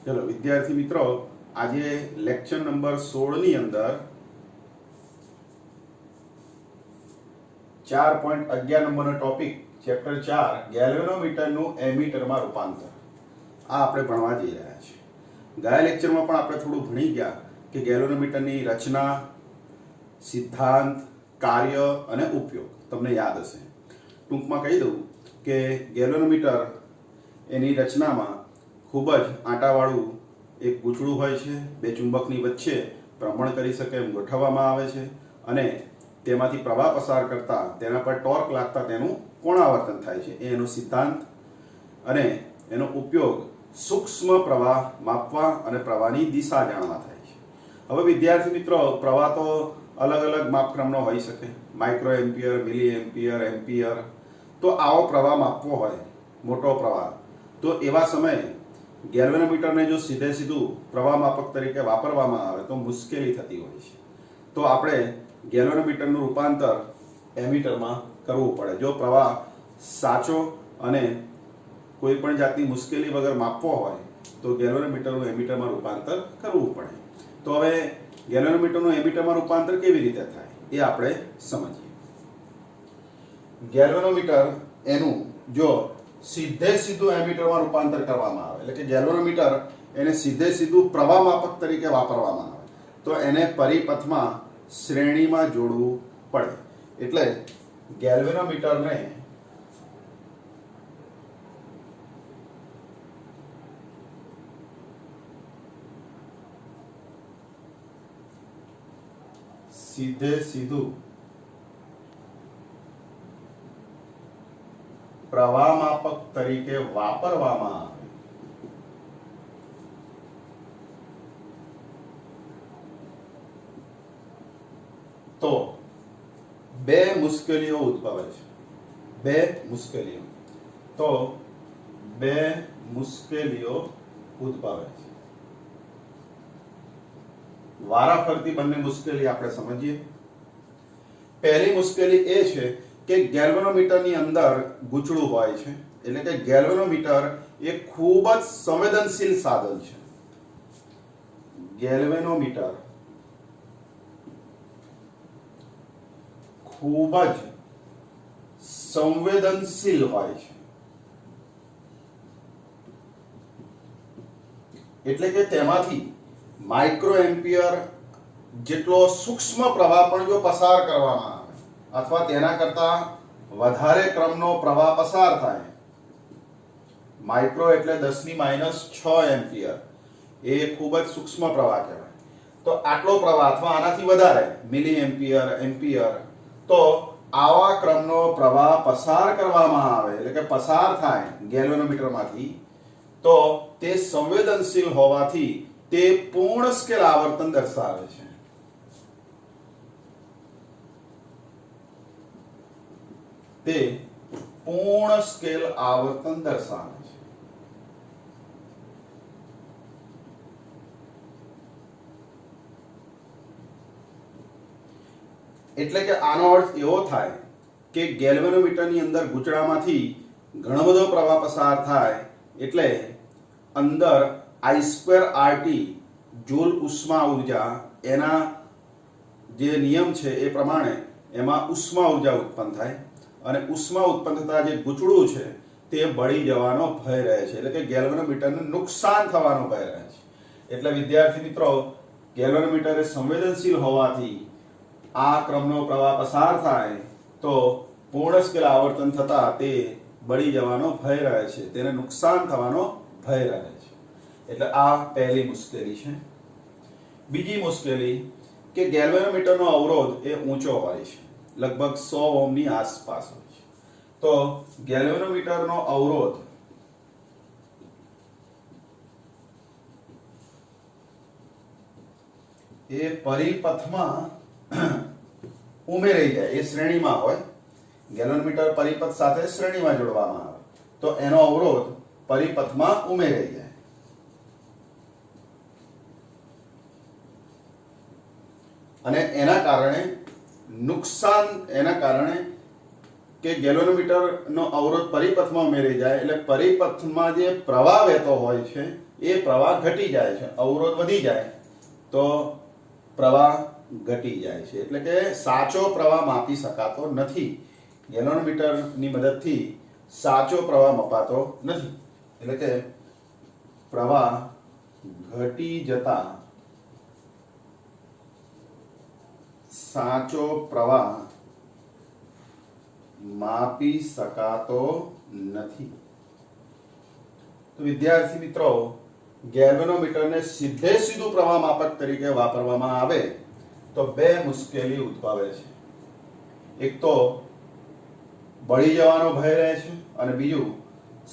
चलो विद्यार्थी मित्रों, आज लेक्चर नंबर 16 ની અંદર 4.11 નંબરનો ટોપિક ચેપ્ટર 4 ગેલ્વેનોમીટરનું એમીટરમાં રૂપાંતર આ આપણે ભણવા જઈ રહ્યા છીએ। ગયા લેક્ચરમાં પણ આપણે થોડું ભણી ગયા કે ગેલ્વેનોમીટરની રચના, સિદ્ધાંત, કાર્ય અને ઉપયોગ તમને યાદ હશે। ટૂંકમાં કહી દઉં કે ગેલ્વેનોમીટર એની રચનામાં ખૂબ જ આંટાવાળું એક ગૂંચળું હોય છે, બે ચુંબકની વચ્ચે ભ્રમણ કરી શકે એમ ગોઠવવામાં આવે છે અને તેમાંથી પ્રવાહ પસાર કરતા તેના પર ટોર્ક લાગતા તેનું કોણાવર્તન થાય છે। એ એનો સિદ્ધાંત અને એનો ઉપયોગ સૂક્ષ્મ પ્રવાહ માપવા અને પ્રવાહની દિશા જાણવા થાય છે। હવે વિદ્યાર્થી મિત્રો, પ્રવાહ તો અલગ અલગ માપક્રમનો હોઈ શકે, માઇક્રો એમ્પિયર, મિલી એમ્પિયર, એમ્પિયર। તો આવો પ્રવાહ માપવો હોય, મોટો પ્રવાહ, તો એવા સમયે ગેલ્વેનોમીટરને જો સીધે સીધું પ્રવાહ માપક તરીકે વાપરવામાં આવે તો મુશ્કેલી થતી હોય છે। તો આપણે ગેલ્વેનોમીટરનું રૂપાંતર એમીટરમાં કરવું પડે। જો પ્રવાહ સાચો અને કોઈ પણ જાતની મુશ્કેલી વગર માપવો હોય તો ગેલ્વેનોમીટરનું એમીટરમાં રૂપાંતર કરવું પડે। તો હવે ગેલ્વેનોમીટરનું એમીટરમાં રૂપાંતર કેવી રીતે થાય એ આપણે સમજીએ। ગેલ્વેનોમીટર એનું જો સીધે સીધું એમીટરમાં રૂપાંતર કરવામાં આવે, એટલે કે ગેલ્વેનોમીટર એને સીધે સીધું પ્રવાહ માપક તરીકે વાપરવામાં આવે તો એને પરિપથમાં શ્રેણીમાં જોડવું પડે। એટલે ગેલ્વેનોમીટરને સીધે સીધું પ્રવાહ માપક તરીકે વાપરવામાં આવે તો બે મુશ્કેલીઓ ઉદ્ભવે છે। બે મુશ્કેલીઓ ઉદ્ભવે છે। વારાફરતી બંને મુશ્કેલી આપણે સમજીએ। પહેલી મુશ્કેલી એ છે કે ગેલ્વેનોમીટરની અંદર ગૂંચળું હોય છે, એટલે કે ગેલ્વેનોમીટર એ ખૂબ જ સંવેદનશીલ સાધન છે। ગેલ્વેનોમીટર ખૂબ જ સંવેદનશીલ હોય છે, એટલે કે તેમાંથી માઇક્રો એમ્પિયર જેટલો સૂક્ષ્મ પ્રવાહ પણ જો પસાર કરવામાં આવે અથવા તેના કરતા વધારે ક્રમનો પ્રવાહ પસાર થાય, માઇક્રો એટલે 10⁻⁶ એમ્પિયર, એ ખૂબ જ સૂક્ષ્મ પ્રવાહ કહેવાય। તો આટલો પ્રવાહ અથવા આનાથી વધારે મિલી એમ્પિયર, એમ્પિયર, તો આવા ક્રમનો પ્રવાહ પસાર કરવામાં આવે, એટલે કે પસાર થાય ગેલ્વેનોમીટરમાંથી, તો તે સંવેદનશીલ હોવાથી તે પૂર્ણ સ્કેલ આવર્તન દર્શાવે છે। તે પૂર્ણ સ્કેલ આવર્તન દર્શાવે છે। એટલે કે આનો અર્થ એવો થાય કે ગેલ્વેનોમીટરની અંદર ગૂંચળામાંથી ઘણો બધો પ્રવાહ પસાર થાય એટલે અંદર I²RT જૂલ ઉષ્મા ઉર્જા, એના જે નિયમ છે એ પ્રમાણે એમાં ઉષ્મા ઉર્જા ઉત્પન્ન થાય અને ઉષ્મા ઉત્પન્ન થતા જે ગૂંચળું છે તે બળી જવાનો ભય રહે છે, એટલે કે ગેલ્વેનોમીટરને નુકસાન થવાનો ભય રહે છે। એટલે વિદ્યાર્થી મિત્રો, ગેલ્વેનોમીટર એ સંવેદનશીલ હોવાથી આ ક્રમનો પ્રવાહ પસાર થાય તો પૂર્ણ સ્કેલ આવર્તન થતા તે બળી જવાનો ભય રહે છે, તેને નુકસાન થવાનો ભય રહે છે। એટલે આ પહેલી મુશ્કેલી છે। બીજી મુશ્કેલી કે ગેલ્વેનોમીટરનો અવરોધ એ ઊંચો હોય છે, લગભગ 100 ઓહ્મની આસપાસ હોય છે। તો ગેલ્વેનોમીટરનો અવરોધ એ પરિપથમાં ઉમેરાઈ જાય, એ શ્રેણીમાં હોય। ગેલ્વેનોમીટર પરિપથ સાથે શ્રેણીમાં જોડવામાં આવે તો એનો અવરોધ પરિપથમાં ઉમેરાઈ જાય અને એના કારણે કે ગેલ્વેનોમીટરનો અવરોધ પરિપથમાં ઉમેરાઈ જાય એટલે પરિપથમાં જે પ્રવાહ વહેતો હોય છે એ પ્રવાહ ઘટી જાય છે, અવરોધ વધી જાય તો પ્રવાહ ઘટી જાય છે, એટલે કે સાચો પ્રવાહ માપી શકાતો નથી. ગેલોનોમીટરની મદદથી સાચો પ્રવાહ મપાતો નથી, એટલે કે પ્રવાહ ઘટી જતા સાચો પ્રવાહ માપી શકાતો નથી. તો વિદ્યાર્થી મિત્રો, ગેલ્વેનોમીટરને સીધે સીધું પ્રવાહ માપક તરીકે વાપરવામાં આવે તો બે મુશ્કેલી ઉદ્ભવે છે. એક તો બળી જવાનો ભય રહે છે અને બીજું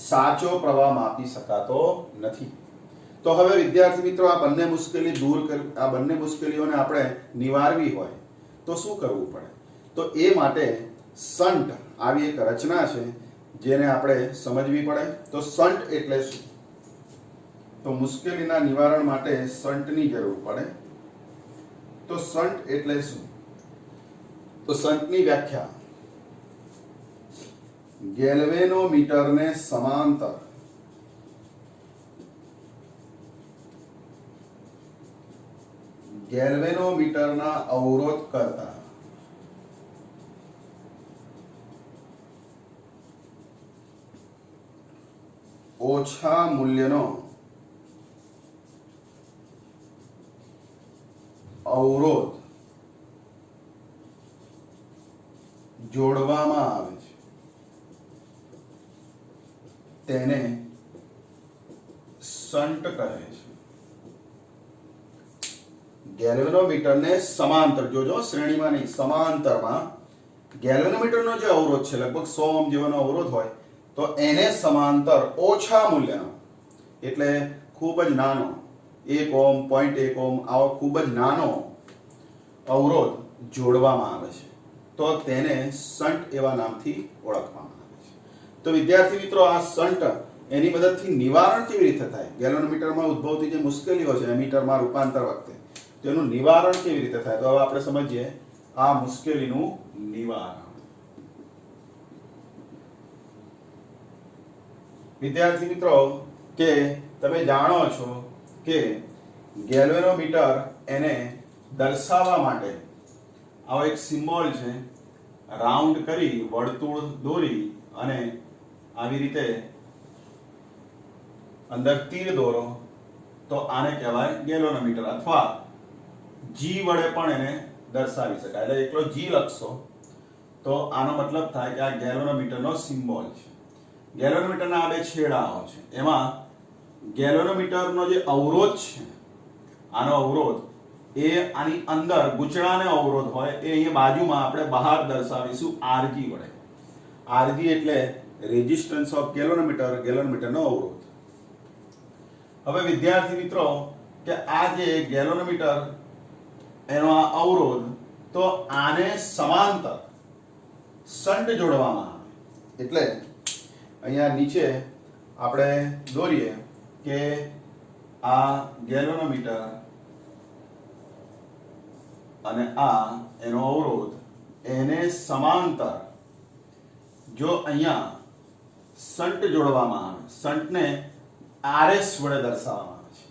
સાચો પ્રવાહ માપી શકાતો નથી. તો હવે વિદ્યાર્થી મિત્રો, આ બંને મુશ્કેલીઓને આપણે નિવારવી હોય તો શું કરવું પડે? તો એ માટે શન્ટ આવી એક રચના છે જેને આપણે સમજવી પડે. તો શન્ટ એટલે શું? તો મુશ્કેલીના નિવારણ માટે શન્ટની જરૂર પડે. તો શન્ટ એટલે શું? તો શન્ટની વ્યાખ્યા: ગેલ્વેનોમીટરને સમાંતર ગેલ્વેનોમીટરના અવરોધ કરતા ઓછા મૂલ્યનો અવરોધ જોડવામાં આવે છે તેને શન્ટ કહે છે. ગેલ્વેનોમીટરને સમાંતર, જોજો શ્રેણીમાં નહીં, સમાંતરમાં ગેલ્વેનોમીટરનો જે અવરોધ છે લગભગ 100 ઓહ્મ જેવાનો અવરોધ હોય તો એને સમાંતર ઓછા મૂલ્યનો, એટલે ખૂબ જ નાનો, 1 ઓહ્મ, 0.1 ઓહ્મ આવો ખૂબ જ નાનો અવરોધ જોડવામાં આવે છે તો તેને શન્ટ એવા નામથી ઓળખવામાં આવે છે. તો વિદ્યાર્થી મિત્રો, આ શન્ટ એની મદદથી નિવારણ કેવી રીતે થાય? ગેલ્વેનોમીટરમાં ઉદ્ભવતી જે મુશ્કેલીઓ છે એમીટરમાં રૂપાંતર વખતે, તેનું નિવારણ કેવી રીતે થાય? તો હવે આપણે સમજીએ આ મુશ્કેલીનું નિવારણ. વિદ્યાર્થી મિત્રો, કે તમે જાણો છો કે ગેલ્વેનોમીટર એને દર્શાવવા માટે આવો એક સિમ્બોલ છે, રાઉન્ડ કરી વર્તુળ દોરી અને આવી રીતે અંદર તીર દોરો તો આને કહેવાય ગેલ્વેનોમીટર, અથવા જી વડે પણ એને દર્શાવી શકાય. એટલે એકલો જી લખશો તો આનો મતલબ થાય કે આ ગેલ્વેનોમીટરનો સિમ્બોલ છે. ગેલ્વેનોમીટરના આ બે છેડાઓ છે, એમાં ગેલ્વેનોમીટરનો જે અવરોધ છે, આનો અવરોધ એ આની અંદર ગૂંચળાને અવરોધ હોય એ અહીંયા બાજુમાં આપણે બહાર દર્શાવીશું આરજી વડે. આરજી એટલે રેઝિસ્ટન્સ ઓફ ગેલ્વેનોમીટર, ગેલ્વેનોમીટરનો અવરોધ. હવે વિદ્યાર્થી મિત્રો, કે આ જે ગેલ્વેનોમીટર એનો આ અવરોધ, તો આને સમાંતર શન્ટ જોડવામાં આવે. એટલે અહીંયા નીચે આપણે દોરીએ કે આ ગેલ્વેનોમીટર અને આ એનો અવરોધ, એને સમાંતર જો અહીંયા શન્ટ જોડવામાં આવે, શન્ટને RS વડે દર્શાવવામાં આવે છે.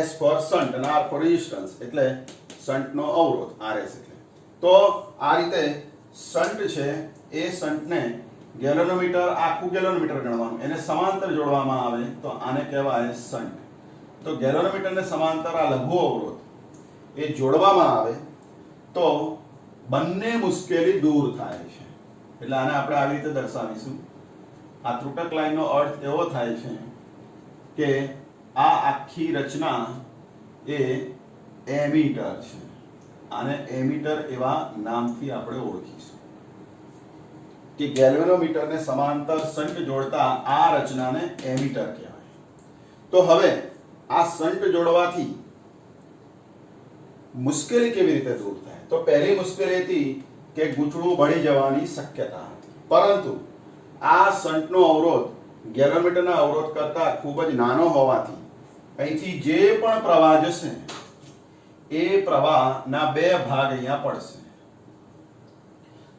S ફોર શન્ટ અને R ફોર રેઝિસ્ટન્સ, એટલે શન્ટનો અવરોધ RS. એટલે તો આ રીતે શન્ટ છે એ શન્ટને ગેલ્વેનોમીટર, આખું ગેલ્વેનોમીટર ગણવાનું, એને સમાંતર જોડવામાં આવે તો આને કહેવાય શન્ટ. તો ગેલ્વેનોમીટરને સમાંતર આ લઘુ અવરોધ એ જોડવામાં આવે તો બંને મુશ્કેલી દૂર થાય છે. એટલે આને આપણે આવી રીતે દર્શાવીશું. આ ત્રુટક લાઈનનો અર્થ એવો થાય છે કે આ આખી રચના એ એમીટર છે. આને એમીટર એવા નામથી આપણે ઓળખીશું કે ગેલ્વેનોમીટરને સમાંતર શન્ટ જોડતા આ રચનાને એમીટર કહેવાય. તો હવે આ શન્ટ જોડવાથી મુશ્કેલી કેવી રીતે દૂર થાય? તો પહેલી મુશ્કેલી હતી કે ગૂંચળું બળી જવાની શક્યતા હતી, પરંતુ આ શન્ટનો અવરોધ ગેલ્વેનોમીટરના અવરોધ કરતા ખૂબ જ નાનો હોવાથી અહીંથી જે પણ પ્રવાહ જશે એ પ્રવાહના બે ભાગ અહીંયા પડશે.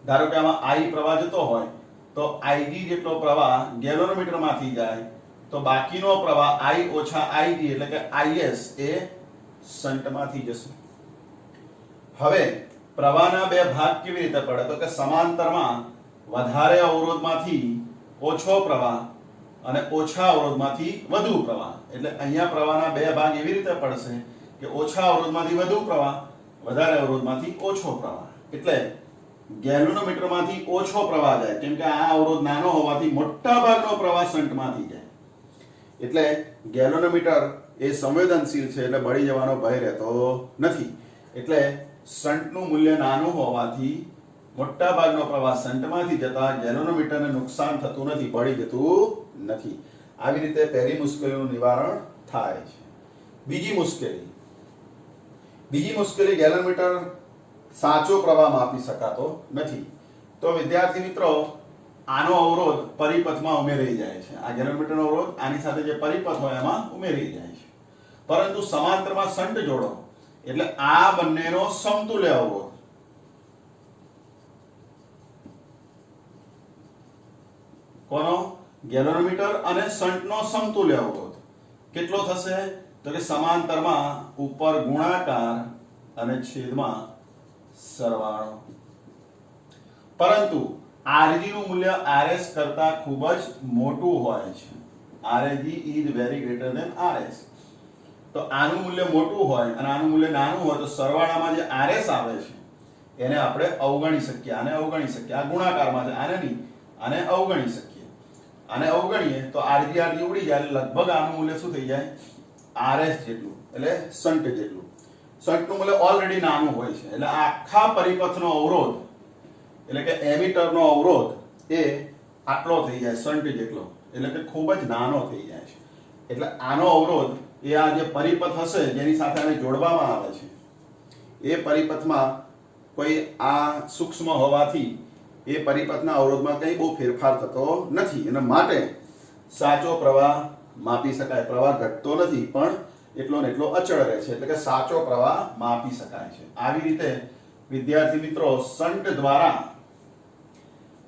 ધારો કે આમાં I પ્રવાહ જતો હોય તો IG જેટલો પ્રવાહ ગેલ્વેનોમીટરમાંથી જાય તો બાકીનો પ્રવાહ I ઓછા IG એટલે કે IS એ શંટમાંથી જશે. હવે પ્રવાહના બે ભાગ કેવી રીતે પડે તો કે સમાંતરમાં વધારે અવરોધમાંથી ઓછો પ્રવાહ અને ઓછા અવરોધમાંથી વધુ પ્રવાહ. એટલે અહીંયા પ્રવાહના બે ભાગ એવી રીતે પડશે કે ઓછા અવરોધમાંથી વધુ પ્રવાહ, વધારે અવરોધમાંથી ઓછો પ્રવાહ. એટલે ગેલ્વેનોમીટરમાંથી ઓછો પ્રવાહ જાય કેમ કે આ અવરોધ નાનો હોવાથી મોટા ભાગનો પ્રવાહ શંટમાંથી જાય. એટલે ગેલ્વેનોમીટર એ સંવેદનશીલ છે એટલે બળી જવાનો ભય રહેતો નથી. એટલે શંટનું મૂલ્ય નાનું હોવાથી મોટા ભાગનો પ્રવાહ શંટમાંથી જતા ગેલ્વેનોમીટરને નુકસાન થતું નથી, બળી જતું નથી. આવી રીતે પહેલી મુશ્કેલીનું નિવારણ થાય છે. બીજી મુશ્કેલી ગેલ્વેનોમીટર સાચો પ્રવાહ માપી શકાતો નથી. તો વિદ્યાર્થી મિત્રો આનો અવરોધ પરિપથમાં ઉમેરાઈ જાય છે. આ ગેલ્વેનોમીટરનો અવરોધ આની સાથે જે પરિપથ હોય એમાં ઉમેરાઈ જાય છે. પરંતુ સમાંતરમાં શંટ જોડો એટલે આ બંનેનો સમતુલ્ય અવરોધ કોનો ગેલ્વેનોમીટર અને શંટનો સમતુલ્ય અવરોધ કેટલો થશે તો કે સમાંતરમાં ઉપર ગુણાકાર અને છેદમાં સરવાળો. પરંતુ Rg નું મૂલ્ય Rs કરતા ખૂબ જ મોટું હોય છે. Rg is very greater than Rs. તો આનું મૂલ્ય મોટું હોય અને આનું મૂલ્ય નાનું હોય તો સરવાળામાં જે Rs આવે છે એને આપણે અવગણી શકીએ, આને અવગણી શકીએ. આ ગુણાકારમાં છે, આને નહીં, આને અવગણી શકીએ. આને અવગણીએ તો Rg ઉડી જાય એટલે લગભગ આનું મૂલ્ય શું થઈ જાય Rs જેટલું, એટલે શંટ જેટલું. શંટનું મૂલ્ય ઓલરેડી નાનું હોય છે એટલે આખા પરિપથનો અવરોધ એટલે કે એમીટરનો અવરોધ એ આટલો થઈ જાય શંટ જેટલો, એટલે કે ખૂબ જ નાનો થઈ જાય છે. એટલે આનો અવરોધ એ આ જે પરિપથ હશે જેની સાથે આને જોડવામાં આવે છે એ પરિપથમાં કોઈ આ સૂક્ષ્મ હોવાથી એ પરિપથના અવરોધમાં કંઈ બહુ ફેરફાર થતો નથી. એના માટે સાચો પ્રવાહ માપી શકાય. પ્રવાહ ઘટતો નથી પણ એટલો ને એટલો અચળ રહે છે, એટલે કે સાચો પ્રવાહ માપી શકાય છે. આવી રીતે વિદ્યાર્થી મિત્રો શંટ દ્વારા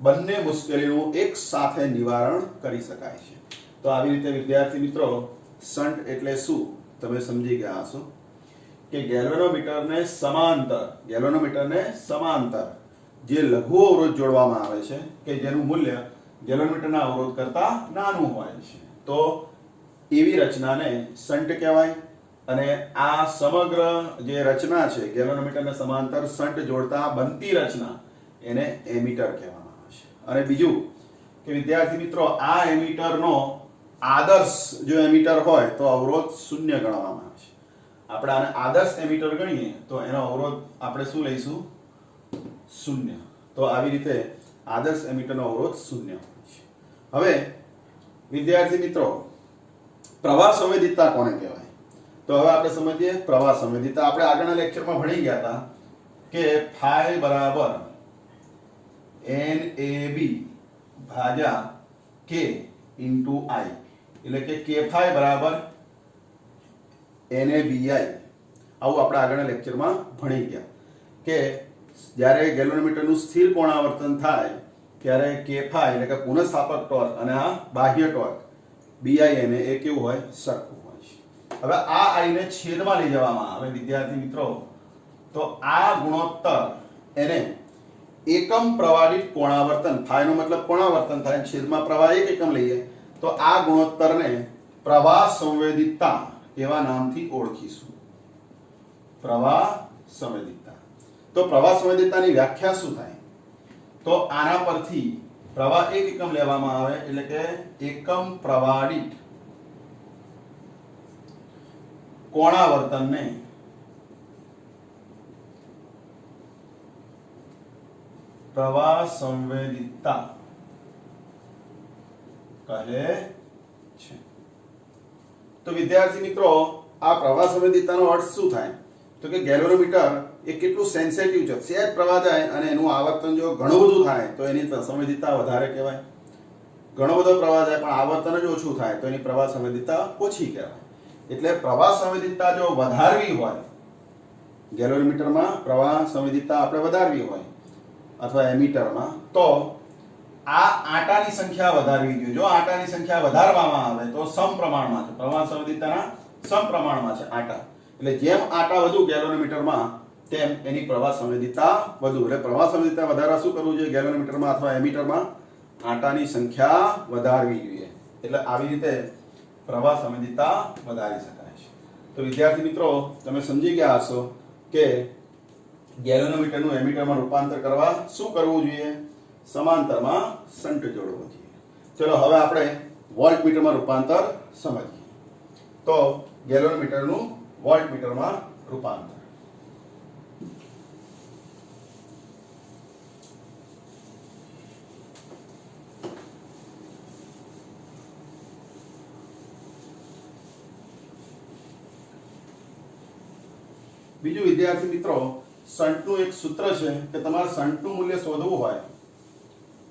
બંને મુશ્કેલીનું એક સાથે નિવારણ કરી શકાય છે. તો આવી રીતે વિદ્યાર્થી મિત્રો શંટ એટલે શું તમે સમજી ગયા હશો કે ગેલ્વેનોમીટરને સમાંતર જે લઘુ અવરોધ જોડવામાં આવે છે કે જેનું મૂલ્ય ગેલ્વેનોમીટરના અવરોધ કરતા નાનું હોય છે તો એવી રચનાને શંટ કહેવાય. અને આ સમગ્ર જે રચના છે ગેલ્વેનોમીટરને સમાંતર શંટ જોડતા બનતી રચના એને એમીટર કહેવામાં આવે છે. અને બીજું કે વિદ્યાર્થી મિત્રો આ એમીટરનો આદર્શ જો એમીટર હોય તો અવરોધ શૂન્ય ગણવામાં આવે છે. આપણે આને આદર્શ એમીટર ગણીએ તો એનો અવરોધ આપણે શું લઈશું શૂન્ય. તો આવી રીતે આદર્શ એમીટરનો અવરોધ શૂન્ય હોય છે. હવે વિદ્યાર્થી મિત્રો પ્રવાહ સંવેદિતતા કોને કહેવાય તો હવે આપણે સમજીએ પ્રવાહ સંવેદિતતા. આપણે આગળના લેક્ચરમાં ભણી ગયા હતા કે ફાઈ બરાબર NAB ભાગ્યા K ઇન્ટુ I એટલે કે K ફાઈ બરાબર NABI. આવું આપણે આગળના લેક્ચરમાં ભણી ગયા કે જ્યારે ગેલ્વેનોમીટરનું સ્થિર કોણાવર્તન થાય ત્યારે K ફાઈ એટલે કે પુનઃસ્થાપક ટોર્ક અને આ બાહ્ય ટોર્ક BI એને એ કેવું હોય સરખું હોય છે. હવે આ I ને છેદમાં લઈ જવામાં આવે વિદ્યાર્થી મિત્રો તો આ ગુણોત્તર એને એકમ પ્રવાહ દીઠ કોણાવર્તન, ફાઈ નો મતલબ કોણાવર્તન થાય, છેદમાં પ્રવાહ એક એકમ લઈએ તો આ ગુણોત્તરને પ્રવાહ સંવેદિતતા એવા નામથી ઓળખીશું. પ્રવાહ સંવેદિતતા. તો પ્રવાહ સંવેદિતતાની વ્યાખ્યા શું થાય તો આના પરથી પ્રવાહ એક એકમ લેવામાં આવે એટલે કે એકમ પ્રવાહ દીઠ કોણાવર્તનને પ્રવાહ સંવેદિતતા કહે છે. તો વિદ્યાર્થી મિત્રો આ પ્રવાહ સંવેદિતતાનો અર્થ શું થાય તો કે ગેલ્વેનોમીટર એ કેટલું સેન્સિટિવ છે. સહેજ પ્રવાહ જાય અને એનું આવર્તન જો ઘણું બધું થાય તો એની સંવેદિતતા વધારે કહેવાય. ઘણો બધો પ્રવાહ જાય પણ આવર્તન જ ઓછું થાય તો એની પ્રવાહ સંવેદિતતા ઓછી કહેવાય. એટલે પ્રવાહ સંવેદિતતા જો વધારવી હોય ગેલ્વેનોમીટરમાં પ્રવાહ સંવેદિતતા આપણે વધારવી હોય અથવા એમીટરમાં તો આ આટાની સંખ્યા વધારવી જોઈએ. જો આટાની સંખ્યા વધારવામાં આવે તો સમપ્રમાણમાં છે, પ્રવાહ સંવેદિતાના સમપ્રમાણમાં છે આટા. એટલે જેમ આટા વધુ ગેલોનોમીટરમાં તેમ એની પ્રવાહ સંવેદિતા વધુ. એટલે પ્રવાહ સંવેદિતા વધારવા શું કરવું જોઈએ? ગેલોનોમીટરમાં અથવા એમીટરમાં આટાની સંખ્યા વધારવી જોઈએ. એટલે આવી રીતે પ્રવાહ સંવેદિતા વધારી શકાય છે. તો વિદ્યાર્થી મિત્રો, તમે સમજી ગયા હશો કે ગેલોનોમીટરનું એમીટરમાં રૂપાંતર કરવા શું કરવું જોઈએ? સમાંતરમાં શન્ટ જોડવો જોઈએ. ચલો હવે આપણે વોલ્ટમીટરમાં રૂપાંતર સમજીએ. તો ગેલોનોમીટરનું વોલ્ટમીટરમાં રૂપાંતર. બીજું વિદ્યાર્થી મિત્રો, શન્ટનું એક સૂત્ર છે કે તમારે શન્ટનું મૂલ્ય શોધવું હોય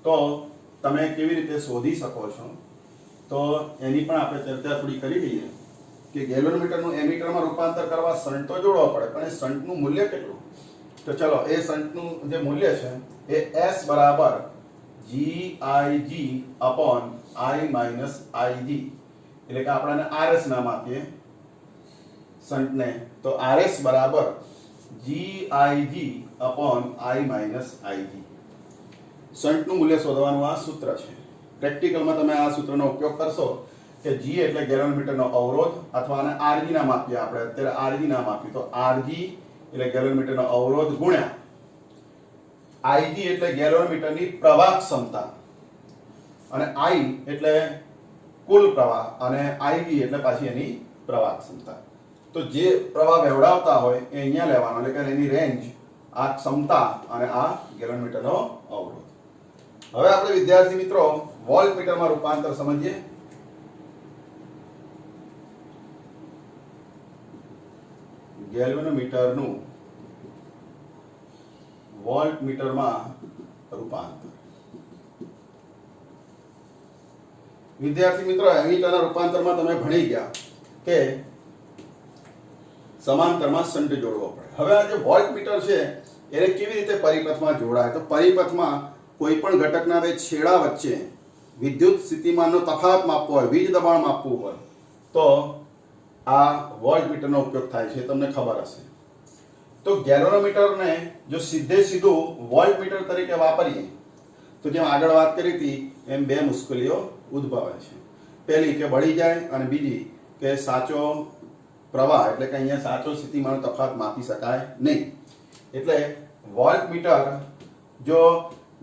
તો તમે કેવી રીતે શોધી શકો છો? તો એની પણ આપણે ચર્ચા થોડી કરી લઈએ કે ગેલોનોમીટરનું એમીટરમાં રૂપાંતર કરવા શન્ટ તો જોડવો પડે, પણ એ શન્ટનું મૂલ્ય કેટલું? તો ચલો, એ શન્ટનું જે મૂલ્ય છે એ S બરાબર GIG upon I minus IG, એટલે કે આપણે RS નામ આપીએ શન્ટને, તો RS બરાબર GIG upon I minus IG. શન્ટનું મૂલ્ય શોધવાનું આ સૂત્ર છે. પ્રેક્ટિકલમાં તમે આ સૂત્રનો ઉપયોગ કરશો કે G એટલે ગેલોનોમીટરનો અવરોધ, અથવા આને RG નામ આપીએ આપણે, અત્યારે RG નામ આપ્યું, તો RG એટલે ગેલોનોમીટરનો અવરોધ ગુણ્યા IG એટલે ગેલોનોમીટરની પ્રવાહ ક્ષમતા, અને I એટલે કુલ પ્રવાહ, અને IG એટલે પાછી એની પ્રવાહ ક્ષમતા. તો જે પ્રવાહ વહેવડાવતા હોય એ અહીંયા લેવાનો, એટલે કે એની રેન્જ આ ક્ષમતા અને આ ગેલોનોમીટરનો અવરોધ. હવે આપણે વિદ્યાર્થી મિત્રો વોલ્ટમીટરમાં રૂપાંતર સમજીએ. ગેલ્વેનોમીટરનું વોલ્ટમીટરમાં રૂપાંતર. વિદ્યાર્થી મિત્રો, એમીટરના રૂપાંતરમાં તમે ભણી ગયા કે સમાંતરમાં શન્ટ જોડવો પડે. હવે આ જે વોલ્ટમીટર છે એને કેવી રીતે પરિપથમાં જોડાય? તો પરિપથમાં કોઈ પણ ઘટકના બે છેડા વચ્ચે વિદ્યુત સ્થિતિમાનનો તફાવત માપવો હોય, વીજ દબાણ માપવું હોય, તો આ વોલ્ટમીટરનો ઉપયોગ થાય છે, તમને ખબર હશે. તો ગેલોનોમીટરને જો સીધું વોલ્ટમીટર તરીકે વાપરીએ તો જેમ આગળ વાત કરી હતી એમ બે મુશ્કેલીઓ ઉદ્ભવે છે. પહેલી કે બળી જાય, અને બીજી કે સાચો પ્રવાહ એટલે કે અહીંયા સાચો સ્થિતિમાનનો તફાવત માપી શકાય નહીં. એટલે વોલ્ટમીટર જો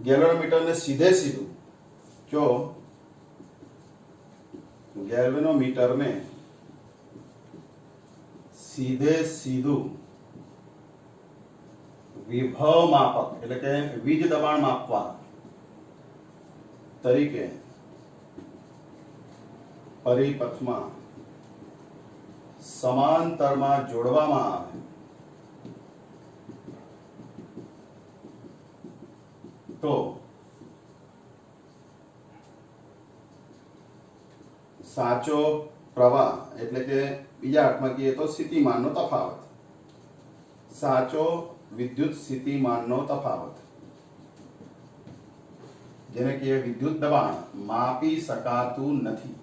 ગેલ્વેનોમીટરને સીધું જો ગેલ્વેનોમીટરને સીધું વિભવ માપક એટલે કે વીજ દબાણ માપવા તરીકે પરિપથમાં સમાંતરમાં જોડવામાં આવે તો સાચો પ્રવાહ એટલે કે બીજા અર્થમાં કહીએ તો સ્થિતિમાનનો તફાવત, સાચો વિદ્યુત સ્થિતિમાનનો તફાવત, જેને કહીએ વિદ્યુત દબાણ, માપી શકાતું નથી.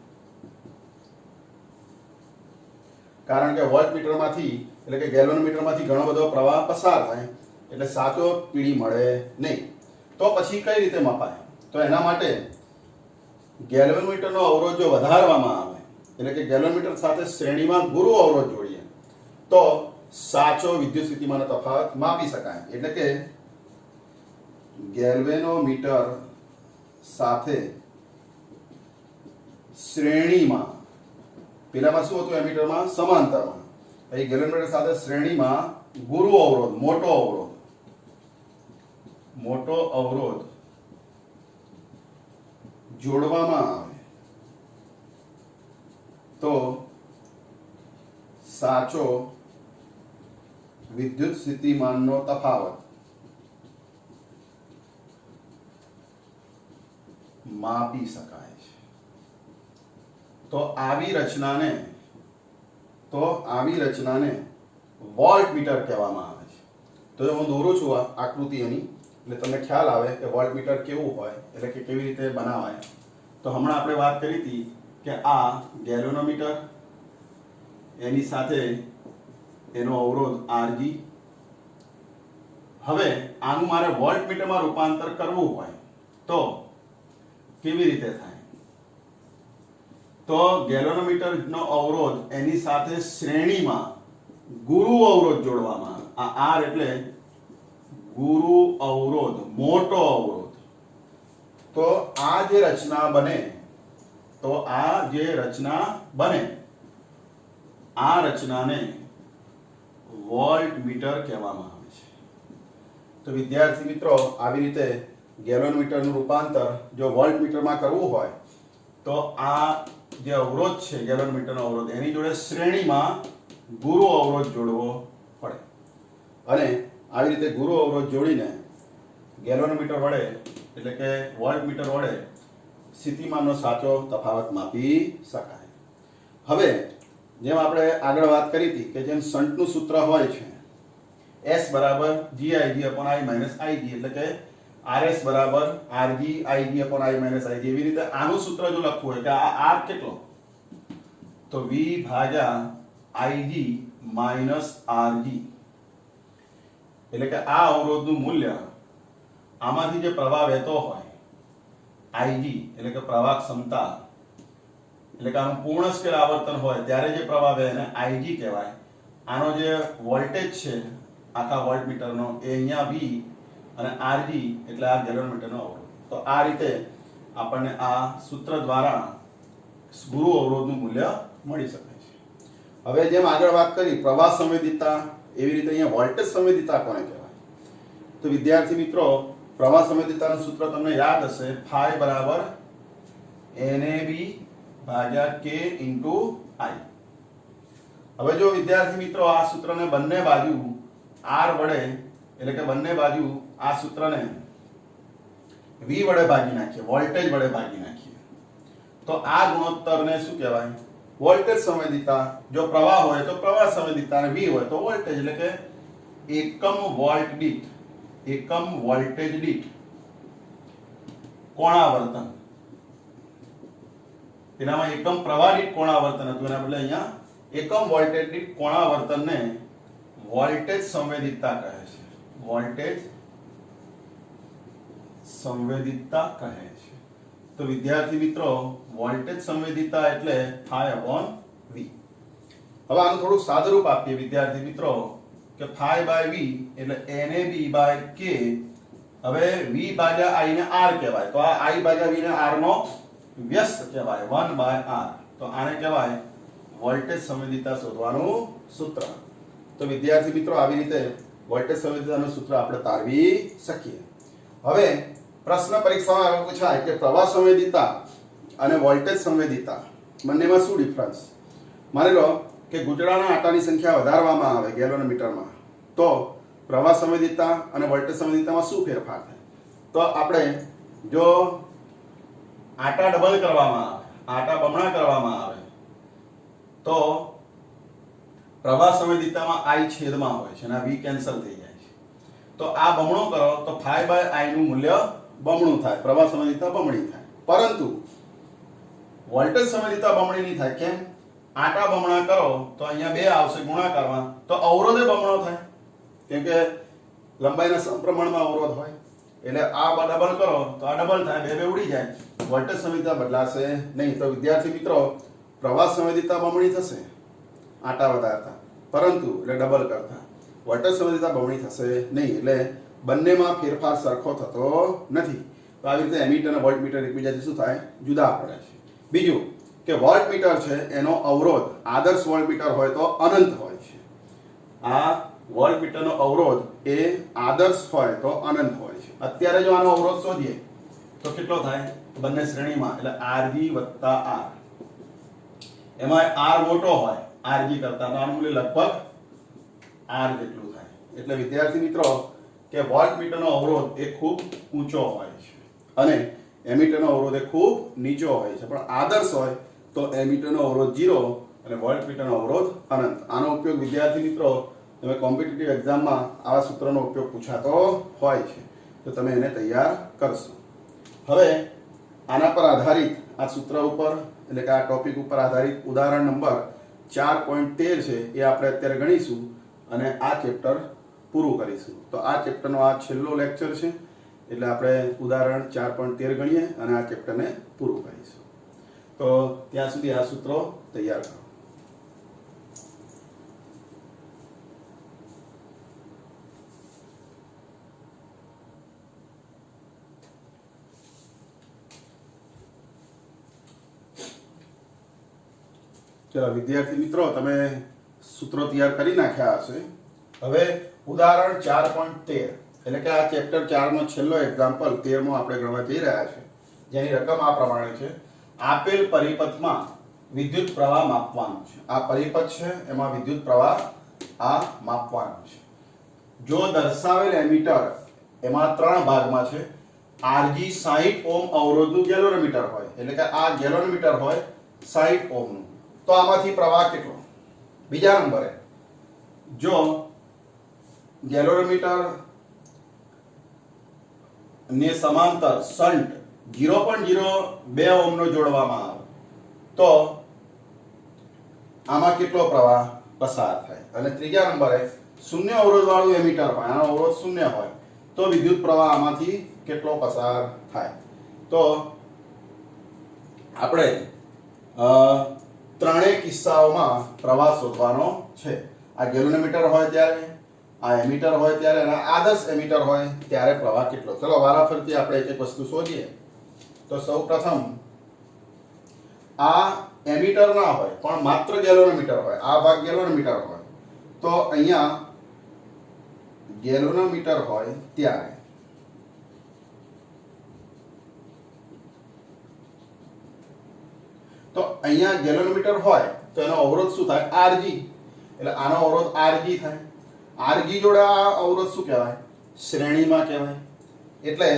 કારણ કે વોલ્ટમીટરમાંથી એટલે કે ગેલ્વેનોમીટરમાંથી ઘણો બધો પ્રવાહ પસાર થાય, એટલે સાચો પીળી મળે નહીં. તો પછી કઈ રીતે મપાય? તો એના માટે ગેલ્વેનોમીટરનો અવરોધ જો વધારવામાં આવે, એટલે કે ગેલ્વેનોમીટર સાથે શ્રેણીમાં ગુરુ અવરોધ જોડીએ તો સાચો વિદ્યુત સ્થિતિમાનનો તફાવત માપી શકાય. એટલે કે ગેલ્વેનોમીટર સાથે શ્રેણીમાં, પેલામાં શું હતું એમીટરમાં? સમાંતરમાં. અહીં ગેલ્વેનોમીટર સાથે શ્રેણીમાં ગુરુ અવરોધ, મોટો અવરોધ જોડવામાં આવે તો સાચો વિદ્યુત સ્થિતિમાનનો તફાવત માપી શકાય છે. તો આવી રચનાને વોલ્ટમીટર કહેવામાં આવે છે. તો હું દોરું છું આ આકૃતિ એની, એટલે તમને ખ્યાલ આવે કે વોલ્ટમીટર કેવું હોય, એટલે કે કેવી રીતે બનાવાય. તો હમણાં આપણે વાત કરી હતી કે આ ગેલ્વેનોમીટર, એની સાથે એનો અવરોધ Rg. હવે આનું મારે વોલ્ટમીટરમાં રૂપાંતર કરવું હોય તો કેવી રીતે થાય? તો ગેલ્વેનોમીટરનો અવરોધ એની સાથે શ્રેણીમાં ગુરુ અવરોધ જોડવામાં આવે. આ R એટલે ગુરુ અવરોધ, મોટો અવરોધ. તો આ જે રચના બને, આ રચનાને વોલ્ટમીટર કહેવામાં આવે છે. તો વિદ્યાર્થી મિત્રો, આવી રીતે ગેલ્વેનોમીટરનું રૂપાંતર જો વોલ્ટમીટરમાં કરવું હોય તો આ જે અવરોધ છે ગેલ્વેનોમીટરનો અવરોધ, એની જોડે શ્રેણીમાં ગુરુ અવરોધ જોડવો પડે. અને આવી રીતે ગુરુ અવરોધ જોડીને ગેલ્વેનોમીટર વડે, એટલે કે વોલ્ટમીટર વડે સ્થિતિમાનનો સાચો તફાવત માપી શકાય. હવે જેમ આપણે આગળ વાત કરી હતી કે જેમ શન્ટનું સૂત્ર હોય છે S બરાબર GIG upon I minus IG, એટલે કે RS બરાબર RG IG upon I minus IG. એવી રીતે આનું સૂત્ર જો લખવું હોય કે આ R કેટલો, તો V ભાગ્યા IG minus RG. એટલે કે આ અવરોધનું મૂલ્ય, આમાંથી જે પ્રવાહ વહેતો હોય IG, એટલે કે પ્રવાહ ક્ષમતા, એટલે કે આનું પૂર્ણ સ્કેલ આવર્તન હોય ત્યારે જે પ્રવાહ વહે એને IG કહેવાય. આનો જે વોલ્ટેજ છે આખા વોલ્ટમીટરનો એ અહીંયા V અને Rg એટલે આ ગેલ્વેનોમીટરનો અવરોધ. તો આ રીતે આપણને આ સૂત્ર દ્વારા ગુરુ અવરોધનું મૂલ્ય મળી શકે છે. હવે જેમ આગળ વાત કરી પ્રવાહ સંવેદિતા, એવી રીતે અહીંયા વોલ્ટેજ સંવેદિતા કોને કહેવાય? તો વિદ્યાર્થી મિત્રો, પ્રવાહ સંવેદિતાનું સૂત્ર તમને યાદ હશે, phi બરાબર NAB ભાગ્યા K into I. હવે જો વિદ્યાર્થી મિત્રો આ સૂત્રને બંને બાજુ R વડે, એટલે કે બંને બાજુ આ સૂત્રને V વડે ભાગી નાખીએ, વોલ્ટેજ વડે ભાગી નાખીએ, તો આ ગુણોત્તરને શું કહેવાય? વોલ્ટેજ સંવેદિતા. જો પ્રવાહ હોય તો પ્રવાહ સંવેદિતા અને V હોય તો વોલ્ટેજ, એટલે કે એકમ વોલ્ટેજ દીઠ કોણાવર્તન. એનામાં એકમ પ્રવાહ દીઠ કોણાવર્તન હતું, એના બદલે અહીંયા એકમ વોલ્ટેજ દીઠ કોણાવર્તનને વોલ્ટેજ સંવેદિતા કહે છે. વોલ્ટેજ સંવેદિતા કહે છે. તો વિદ્યાર્થી મિત્રો, વોલ્ટેજ સંવેદિતા એટલે phi upon V. હવે આનું થોડું સાદુરૂપ આપીએ વિદ્યાર્થી મિત્રો કે phi by V એટલે NAB by K. હવે V ભાગ્યા I ને R કહેવાય, તો આ I ભાગ્યા V ને R નો વ્યસ્ત કહેવાય, 1 by R. તો આને કહેવાય વોલ્ટેજ સંવેદિતા શોધવાનું સૂત્ર. તો વિદ્યાર્થી મિત્રો, આવી રીતે વોલ્ટેજ સંવેદિતાનું સૂત્ર આપણે તારવી શકીએ. હવે પ્રશ્ન પરીક્ષામાં આવો પૂછાય કે પ્રવાહ સંવેદિતા અને વોલ્ટેજ સંવેદિતા બંનેમાં શું ડિફરન્સ? માની લો કે ઘૂંટડાના આટાની સંખ્યા વધારવામાં આવે ગેલ્વેનોમીટરમાં, તો પ્રવાહ સંવેદિતા અને વોલ્ટેજ સંવેદિતામાં શું ફેરફાર થાય? તો આપણે જો આટા ડબલ કરવામાં આવે, આટા બમણા કરવામાં આવે, તો પ્રવાહ સંવેદિતામાં I છેદમાં હોય છે અને V કેન્સલ થઈ જાય છે. તો આ બમણો કરો તો phi by I નું મૂલ્ય બમણું થાય, પ્રવાહ સંવેદિતા બમણી થાય. પરંતુ વોલ્ટેજ સંવેદિતા બમણી નહીં થાય. કેમ? આટા બમણા કરો તો અહીંયા 2 આવશે ગુણાકારમાં, તો અવરોધે બમણો થાય, કેમ કે લંબાઈના સમપ્રમાણમાં અવરોધ હોય. એટલે આ ડબલ કરો તો આ ડબલ થાય, 2 ઉડી જાય, વોલ્ટેજ સંવેદિતા બદલાશે નહીં. તો વિદ્યાર્થી મિત્રો, પ્રવાહ સંવેદિતા બમણી થશે આટા વધારતા, પરંતુ એટલે ડબલ કરતા વોલ્ટેજ સંવેદિતા બમણી થશે નહીં. એટલે બંનેમાં ફેરફાર સરખો થતો નથી. તો આવી રીતે એમીટર અને વોલ્ટમીટર એકબીજાથી શું થાય? જુદા પડે છે. બીજું કે વોલ્ટમીટર છે એનો અવરોધ આદર્શ વોલ્ટમીટર હોય તો અનંત હોય છે. આ વોલ્ટમીટરનો અવરોધ એ આદર્શ હોય તો અનંત હોય છે. અત્યારે જો આનો અવરોધ શોધીએ તો કેટલો થાય? બંને શ્રેણીમાં, એટલે Rg વત્તા R. એમાં R મોટો હોય Rg કરતા, તો આનું મૂલ્ય લગભગ R જેટલું થાય. એટલે વિદ્યાર્થી મિત્રો કે વોલ્ટમીટરનો અવરોધ એ ખૂબ ઊંચો હોય છે અને એમીટરનો અવરોધ એ ખૂબ નીચો હોય છે. પણ આદર્શ હોય તો એમીટરનો અવરોધ 0 અને વોલ્ટમીટરનો અવરોધ અનંત. આનો ઉપયોગ વિદ્યાર્થી મિત્રો તમે કોમ્પિટિટિવ એક્ઝામમાં આવા સૂત્રનો ઉપયોગ પૂછાતો હોય છે. તો તમે એને તૈયાર કરશો. હવે આના પર આધારિત આ સૂત્ર ઉપર એટલે કે આ ટોપિક ઉપર આધારિત ઉદાહરણ નંબર 4.13 છે એ આપણે અત્યારે ગણીશું અને આ ચેપ્ટર પૂરું કરીશું. તો આ ચેપ્ટરનો આ છેલ્લો લેક્ચર છે એટલે આપણે ઉદાહરણ 4.13 ગણીએ અને આ ચેપ્ટરને પૂરું કરીશું. તો ત્યાં સુધી આ સૂત્રો તૈયાર કરો. ચલો વિદ્યાર્થી મિત્રો, તમે સૂત્રો તૈયાર કરી નાખ્યા હશે. હવે ઉદાહરણ 4.13 એટલે કે આ ચેપ્ટર 4 નો છેલ્લો એક્ઝામ્પલ 13 મો આપણે ગણવા જઈ રહ્યા છે, જેની રકમ આ પ્રમાણે છે. આપેલ પરિપથમાં વિદ્યુત પ્રવાહ માપવાનો છે. આ પરિપથ છે, એમાં વિદ્યુત પ્રવાહ આ માપવાનો છે. જો દર્શાવેલ એમીટર એમાં 3 ભાગમાં છે. Rg 60 ઓહ્મ અવરોધનું ગેલોરીમીટર હોય એટલે કે આ ગેલોરીમીટર હોય 60 ઓહ્મનું, તો આમાંથી પ્રવાહ કેટલો? બીજા નંબરે, જો ગેલોરીમીટર ને સમાંતર શન્ટ 0.02 ઓહ્મનો જોડવામાં આવે તો આમાં કેટલો પ્રવાહ પસાર થાય? અને ત્રીજા નંબરે, શૂન્ય અવરોધ વાળું એમીટર હોય, આનો અવરોધ શૂન્ય હોય તો વિદ્યુત પ્રવાહ આમાંથી કેટલો પસાર થાય? તો આપણે ત્રણેય કિસ્સાઓમાં પ્રવાહ શોધવાનો છે. આ ગેલોરીમીટર હોય ત્યારે, આ એમીટર હોય ત્યારે અને આદર્શ એમીટર હોય ત્યારે પ્રવાહ કેટલો? ચલો વારાફરતી આપણે એક એક વસ્તુ શોધીએ. તો સૌપ્રથમ આ એમીટર ના હોય પણ માત્ર ગેલોરીમીટર હોય, આ ભાગ ગેલોરીમીટર હોય તો અહીંયા ગેલોરીમીટર હોય ત્યારે તો અહીંયા ગેલોરીમીટર હોય તો એનો અવરોધ શું થાય? Rg. એટલે આનો અવરોધ Rg થાય. Rg જોડે આ અવરોધ શું કહેવાય? શ્રેણીમાં કહેવાય. એટલે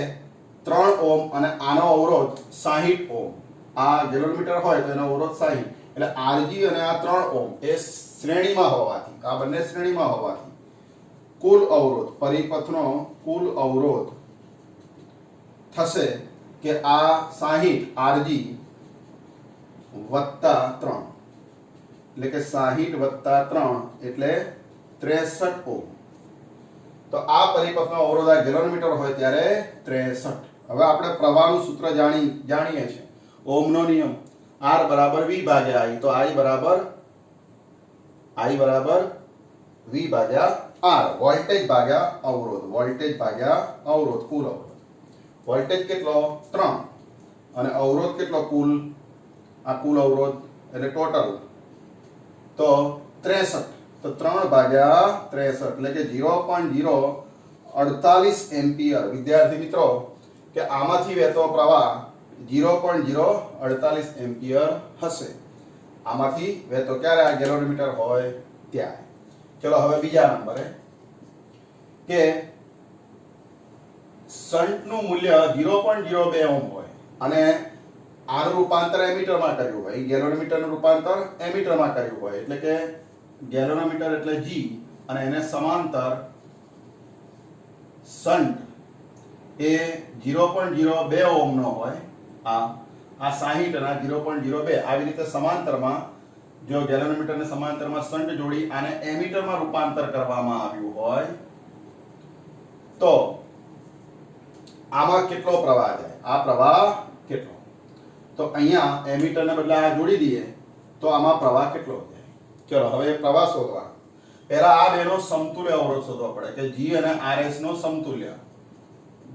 3 ઓહ્મ અને આનો અવરોધ 60 ઓહ્મ. આ ગેલોરીમીટર હોય તો એનો અવરોધ 60. એટલે Rg અને આ 3 ઓહ્મ એ શ્રેણીમાં હોવાથી, આ બંને શ્રેણીમાં હોવાથી કુલ અવરોધ, પરિપથનો કુલ અવરોધ થશે કે આ 60 Rg વત્તા 3 એટલે કે 60 વત્તા 3 એટલે 63 ઓહ્મ. તો આ પરિપથનો અવરોધ આ ગેલોરીમીટર હોય ત્યારે 63. હવે આપણે પ્રવાહનું સૂત્ર જાણીએ છીએ, ઓહમનો નિયમ, R બરાબર V ભાગ્યા I. તો I બરાબર V ભાગ્યા R. વોલ્ટેજ ભાગ્યા અવરોધ, વોલ્ટેજ ભાગ્યા અવરોધ, કુલ અવરોધ. વોલ્ટેજ કેટલો? 3 અને અવરોધ કેટલો? કુલ, આ કુલ અવરોધ એટલે ટોટલ તો 63. તો 3 ભાગ્યા 63 એટલે કે 0.048 એમ્પિયર. વિદ્યાર્થી મિત્રો, કે આમાંથી વહેતો પ્રવાહ 0.048 એમ્પિયર હશે. આમાંથી વહેતો ક્યારે? આ ગેલોરીમીટર હોય ત્યારે. ચલો હવે બીજા નંબરે, કે શન્ટનું મૂલ્ય 0.02 ઓહ્મ હોય અને આનું રૂપાંતર એમીટરમાં કર્યું હોય, ગેલોરીમીટરનું રૂપાંતર એમીટરમાં કર્યું હોય એટલે કે ગેલોરીમીટર એટલે G અને એને સમાંતર શન્ટ એ 0.02 ઓહ્મનો હોય. આ 60 અને આ 0.02 આવી રીતે સમાંતરમાં, જો ગેલોરીમીટરને સમાંતરમાં શન્ટ જોડી આને એમીટરમાં રૂપાંતર કરવામાં આવ્યું હોય તો આમાં કેટલો પ્રવાહ જાય? આ પ્રવાહ કેટલો? તો અહીંયા એમીટરને બદલે આ જોડી દઈએ તો આમાં પ્રવાહ કેટલો જાય? ચલો હવે પ્રવાહ શોધવા. પહેલા આ બેનો સમતુલ્ય અવરોધ શોધવો પડે કે G અને RS નો સમતુલ્ય.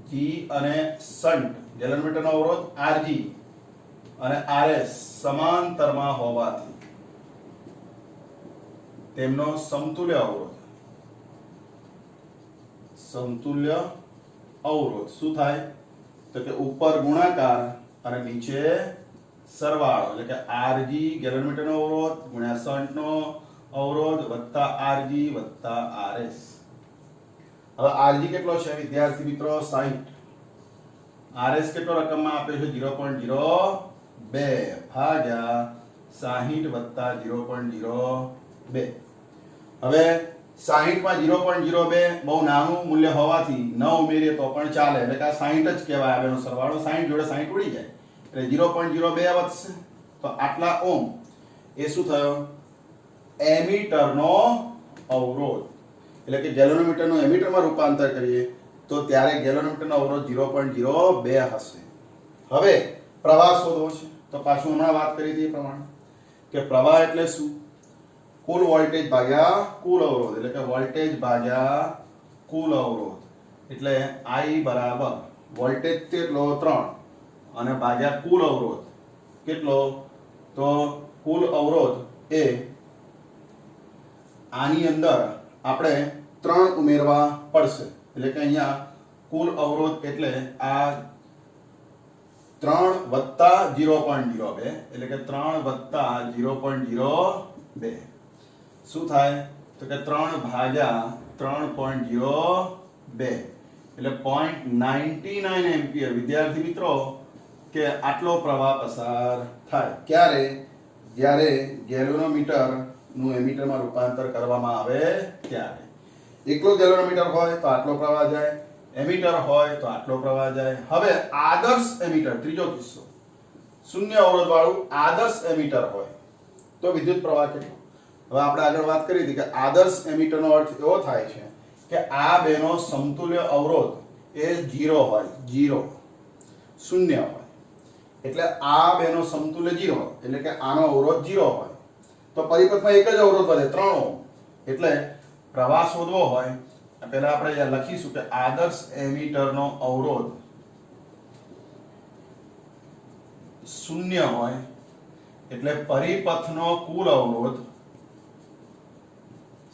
G અને શન્ટ ગેલોરીમીટરનો અવરોધ Rg અને RS સમાંતરમાં હોવાથી તેમનો સમતુલ્ય અવરોધ, સમતુલ્ય અવરોધ શું થાય? તો કે ઉપર ગુણાકાર અને નીચે સરવાળો એટલે કે Rg ગેલોરીમીટરનો અવરોધ ગુણ્યા શન્ટનો અવરોધ વત્તા Rg વત્તા RS. હવે Rg કેટલો છે વિદ્યાર્થી મિત્રો? 60. RS કેટલો રકમમાં આપ્યો છે? 0.02 ભાગ્યા 60 વત્તા 0.02. હવે 60 માં 0.02 બહુ નાનું મૂલ્ય હોવાથી ન ઉમેરીએ તો પણ ચાલે, એટલે કે આ 60 જ કહેવાય. આ બેનો સરવાળો 60 જોડે 60 ઉડી જાય એટલે 0.02 વધશે. તો આટલા ઓમ એ શું થયો? એમીટરનો અવરોધ. એટલે કે ગેલોનોમીટરનું એમીટરમાં રૂપાંતર કરીએ તો ત્યારે ગેલોનોમીટરનો અવરોધ 0.02 હશે. હવે પ્રવાહ શોધવો છે તો પાછું હમણાં વાત કરી હતી એ પ્રમાણે કે પ્રવાહ એટલે શું? કુલ વોલ્ટેજ ભાગ્યા કુલ અવરોધ, એટલે કે વોલ્ટેજ ભાગ્યા કુલ અવરોધ. એટલે I બરાબર વોલ્ટેજ કેટલો 3 અને ભાગ્યા કુલ અવરોધ કેટલો? તો કુલ અવરોધ એ આની અંદર આપણે 3 ઉમેરવા પડશે. એટલે કે અહીંયા કુલ અવરોધ એટલે આ 3 વત્તા 0.02 એટલે કે 3 વત્તા 0.02 શું થાય? તો કે 3 ભાગ્યા 3.02 એટલે 0.99 એમ્પિયર. વિદ્યાર્થી મિત્રો કે આટલો પ્રવાહ પસાર થાય. ક્યારે? જ્યારે ગેલોનોમીટર નું એમીટરમાં રૂપાંતર કરવામાં આવે ત્યારે. એકલો ગેલોનોમીટર હોય તો આટલો પ્રવાહ જાય, એમીટર હોય તો આટલો પ્રવાહ જાય. હવે આદર્શ એમીટર, ત્રીજો કિસ્સો, શૂન્ય અવરોધ વાળું આદર્શ એમીટર હોય તો વિદ્યુત પ્રવાહ કેટલો? હવે આપણે આગળ વાત કરી હતી કે આદર્શ એમીટરનો અર્થ એવો થાય છે કે આ બેનો સમતુલ્ય અવરોધ એ 0 હોય, 0 શૂન્ય હોય. એટલે આ બેનો સમતુલ્ય 0 એટલે કે આનો અવરોધ 0 હોય તો પરિપથમાં એક જ અવરોધ વધે 3 ઓહ્મ. એટલે પ્રવાહ શોધવો હોય પહેલા આપણે અહીંયા લખીશું કે આદર્શ એમીટરનો અવરોધ શૂન્ય હોય એટલે પરિપથનો કુલ અવરોધ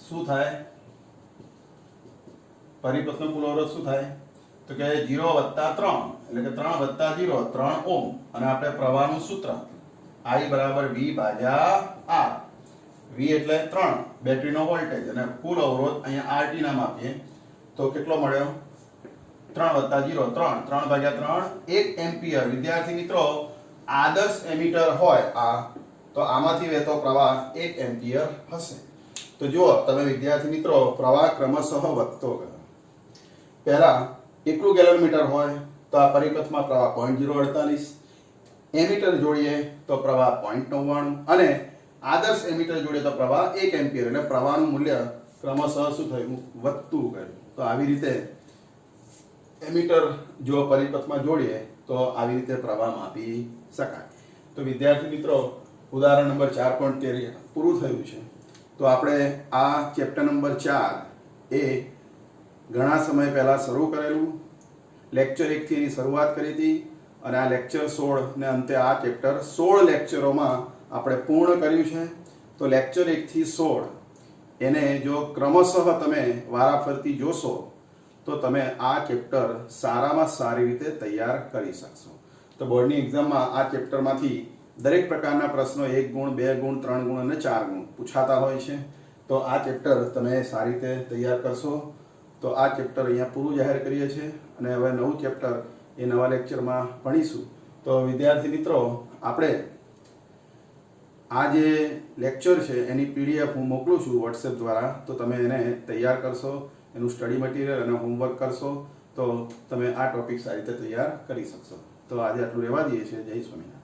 શું થાય? પરિપથનો કુલ અવરોધ શું થાય? તો કે 0 વત્તા 3 એટલે કે 3 વત્તા 0 3 ઓહ્મ. અને આપણે પ્રવાહનું સૂત્ર I બરાબર V ભાગ્યા R. V એટલે 3 બેટરીનો વોલ્ટેજ અને કુલ અવરોધ અહીંયા RT નામ આપીએ તો કેટલો મળ્યો? 3 વત્તા 0 3 3 ભાગ્યા 3 1 એમ્પિયર. વિદ્યાર્થી મિત્રો આદર્શ એમીટર હોય આ તો આમાંથી વહેતો પ્રવાહ 1 એમ્પિયર હશે. તો જુઓ તમે વિદ્યાર્થી મિત્રો પ્રવાહ ક્રમશઃ વધતો ગયો. પહેલા એકલું ગેલોનોમીટર હોય તો આ પરિપથમાં પ્રવાહ 0.48, એમીટર જોડીએ તો પ્રવાહ 0.99 અને આદર્શ એમીટર જોડે તો પ્રવાહ 1 એમ્પિયર. એટલે પ્રવાહનું મૂલ્ય ક્રમશઃ શું થયું? વધતું ગયું. તો આવી રીતે એમીટર જો પરિપથમાં જોડીએ તો આવી રીતે પ્રવાહ માપી શકાય. તો વિદ્યાર્થી મિત્રો ઉદાહરણ નંબર 4.13 પૂરું થયું છે. તો આપણે આ ચેપ્ટર નંબર 4 એ ઘણા સમય પહેલા શરૂ કરેલું. લેક્ચર 1 થી એની શરૂઆત કરી હતી અને આ લેક્ચર 16 ને અંતે આ ચેપ્ટર 16 લેક્ચરોમાં આપણે પૂર્ણ કર્યું છે. તો લેક્ચર 1 થી 16 એને જો ક્રમશઃ તમે વારાફરતી જોશો તો તમે આ ચેપ્ટર સારામાં સારી રીતે તૈયાર કરી શકશો. તો બોર્ડની એક્ઝામમાં આ ચેપ્ટરમાંથી દરેક પ્રકારના પ્રશ્નો 1 ગુણ 2 ગુણ 3 ગુણ અને 4 ગુણ પૂછાતા હોય છે. તો આ ચેપ્ટર તમે સારી રીતે તૈયાર કરશો. તો આ ચેપ્ટર અહીંયા પૂરું જાહેર કરીએ છીએ અને હવે નવું ચેપ્ટર એ નવા લેક્ચરમાં ભણીશું. તો વિદ્યાર્થી મિત્રો આપણે આ જે લેક્ચર છે એની PDF હું મોકલું છું WhatsApp દ્વારા. તો તમે એને તૈયાર કરશો, એનું સ્ટડી મટીરિયલ અને હોમવર્ક કરશો તો તમે આ ટોપિક સારી રીતે તૈયાર કરી શકશો. તો આજે આટલું રહેવા દઈએ છીએ. જય સ્વામિનારાયણ.